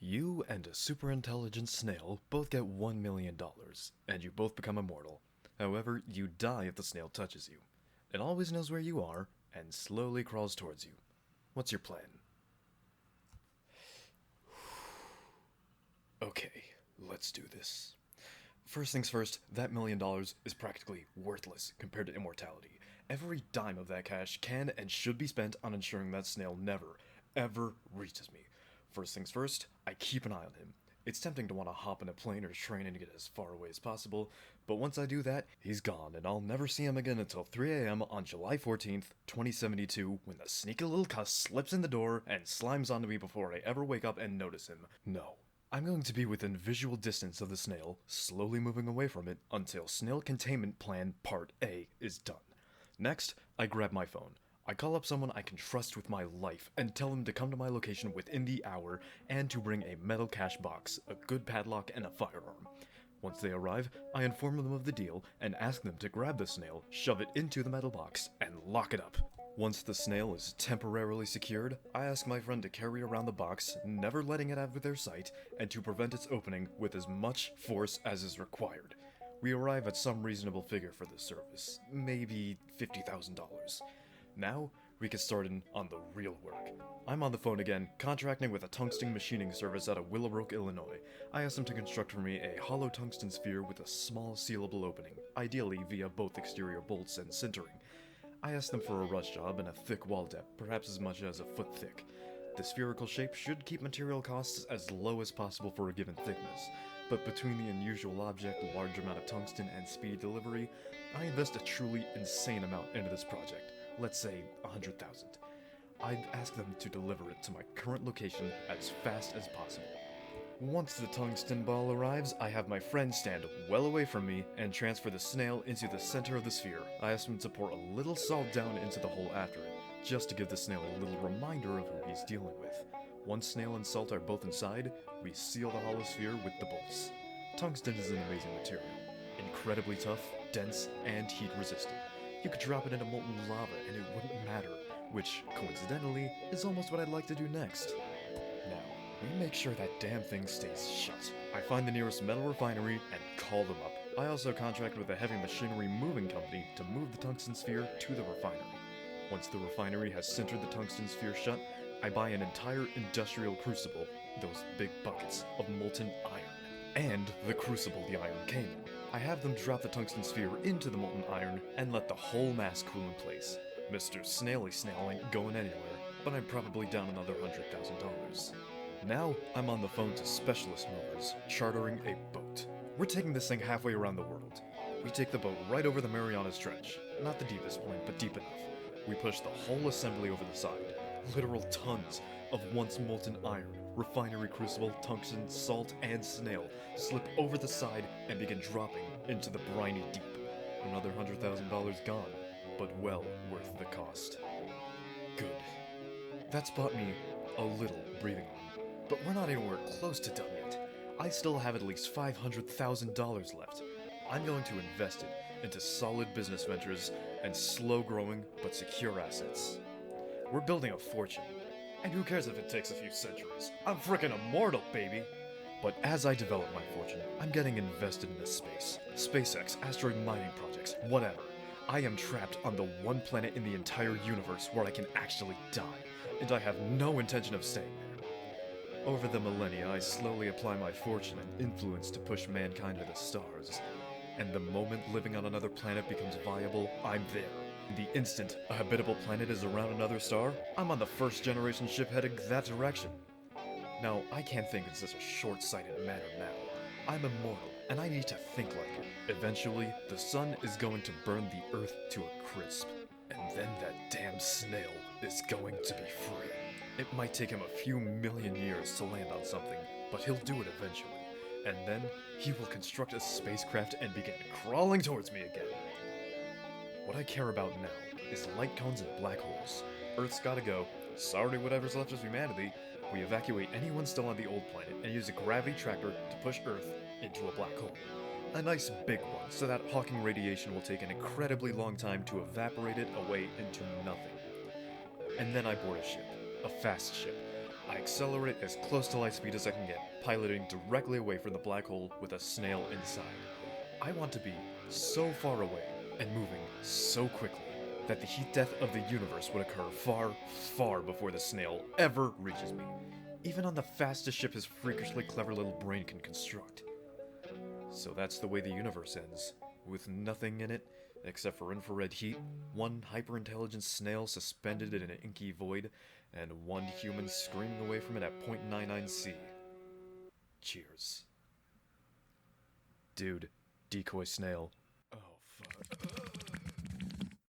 You and a super intelligent snail both get $1 million, and you both become immortal. However, you die if the snail touches you. It always knows where you are, and slowly crawls towards you. What's your plan? Okay, let's do this. First things first, that $1 million is practically worthless compared to immortality. Every dime of that cash can and should be spent on ensuring that snail never, ever reaches me. First things first, I keep an eye on him. It's tempting to want to hop in a plane or train and get as far away as possible, but once I do that, he's gone and I'll never see him again until 3 a.m. on July 14th, 2072, when the sneaky little cuss slips in the door and slimes onto me before I ever wake up and notice him. No. I'm going to be within visual distance of the snail, slowly moving away from it until Snail Containment Plan Part A is done. Next, I grab my phone. I call up someone I can trust with my life and tell them to come to my location within the hour and to bring a metal cash box, a good padlock, and a firearm. Once they arrive, I inform them of the deal and ask them to grab the snail, shove it into the metal box, and lock it up. Once the snail is temporarily secured, I ask my friend to carry around the box, never letting it out of their sight, and to prevent its opening with as much force as is required. We arrive at some reasonable figure for this service, maybe $50,000. Now, we get started on the real work. I'm on the phone again, contracting with a tungsten machining service out of Willowbrook, Illinois. I asked them to construct for me a hollow tungsten sphere with a small sealable opening, ideally via both exterior bolts and sintering. I asked them for a rush job and a thick wall depth, perhaps as much as a foot thick. The spherical shape should keep material costs as low as possible for a given thickness, but between the unusual object, large amount of tungsten, and speedy delivery, I invest a truly insane amount into this project. Let's say $100,000. I'd ask them to deliver it to my current location as fast as possible. Once the tungsten ball arrives, I have my friend stand well away from me and transfer the snail into the center of the sphere. I ask him to pour a little salt down into the hole after it, just to give the snail a little reminder of who he's dealing with. Once snail and salt are both inside, we seal the hollow sphere with the bolts. Tungsten is an amazing material. Incredibly tough, dense, and heat resistant. You could drop it into molten lava and it wouldn't matter, which, coincidentally, is almost what I'd like to do next. Now, we make sure that damn thing stays shut. I find the nearest metal refinery and call them up. I also contract with a heavy machinery moving company to move the tungsten sphere to the refinery. Once the refinery has sintered the tungsten sphere shut, I buy an entire industrial crucible, those big buckets of molten iron, and the crucible the iron came in. I have them drop the tungsten sphere into the molten iron and let the whole mass cool in place. Mr. Snaily Snail ain't going anywhere, but I'm probably down another $100,000. Now, I'm on the phone to specialist movers, chartering a boat. We're taking this thing halfway around the world. We take the boat right over the Marianas Trench. Not the deepest point, but deep enough. We push the whole assembly over the side. Literal tons of once molten iron, refinery crucible, tungsten, salt, and snail slip over the side and begin dropping into the briny deep. Another $100,000 gone, but well worth the cost. Good. That's bought me a little breathing room, but we're not anywhere close to done yet. I still have at least $500,000 left. I'm going to invest it into solid business ventures and slow-growing but secure assets. We're building a fortune, and who cares if it takes a few centuries? I'm frickin' immortal, baby! But as I develop my fortune, I'm getting invested into space. SpaceX, asteroid mining projects, whatever. I am trapped on the one planet in the entire universe where I can actually die, and I have no intention of staying there. Over the millennia, I slowly apply my fortune and influence to push mankind to the stars. And the moment living on another planet becomes viable, I'm there. The instant a habitable planet is around another star, I'm on the first generation ship heading that direction. Now, I can't think in such a short-sighted manner now. I'm immortal, and I need to think like it. Eventually, the sun is going to burn the earth to a crisp. And then that damn snail is going to be free. It might take him a few million years to land on something, but he'll do it eventually. And then, he will construct a spacecraft and begin crawling towards me again. What I care about now is light cones and black holes. Earth's gotta go. Sorry whatever's left of humanity. We evacuate anyone still on the old planet and use a gravity tractor to push Earth into a black hole. A nice big one, so that Hawking radiation will take an incredibly long time to evaporate it away into nothing. And then I board a ship. A fast ship. I accelerate as close to light speed as I can get, piloting directly away from the black hole with a snail inside. I want to be so far away and moving so quickly that the heat death of the universe would occur far, far before the snail ever reaches me, even on the fastest ship his freakishly clever little brain can construct. So that's the way the universe ends, with nothing in it except for infrared heat, one hyper-intelligent snail suspended in an inky void, and one human screaming away from it at .99 C. Cheers. Dude, decoy snail. Oh, fuck.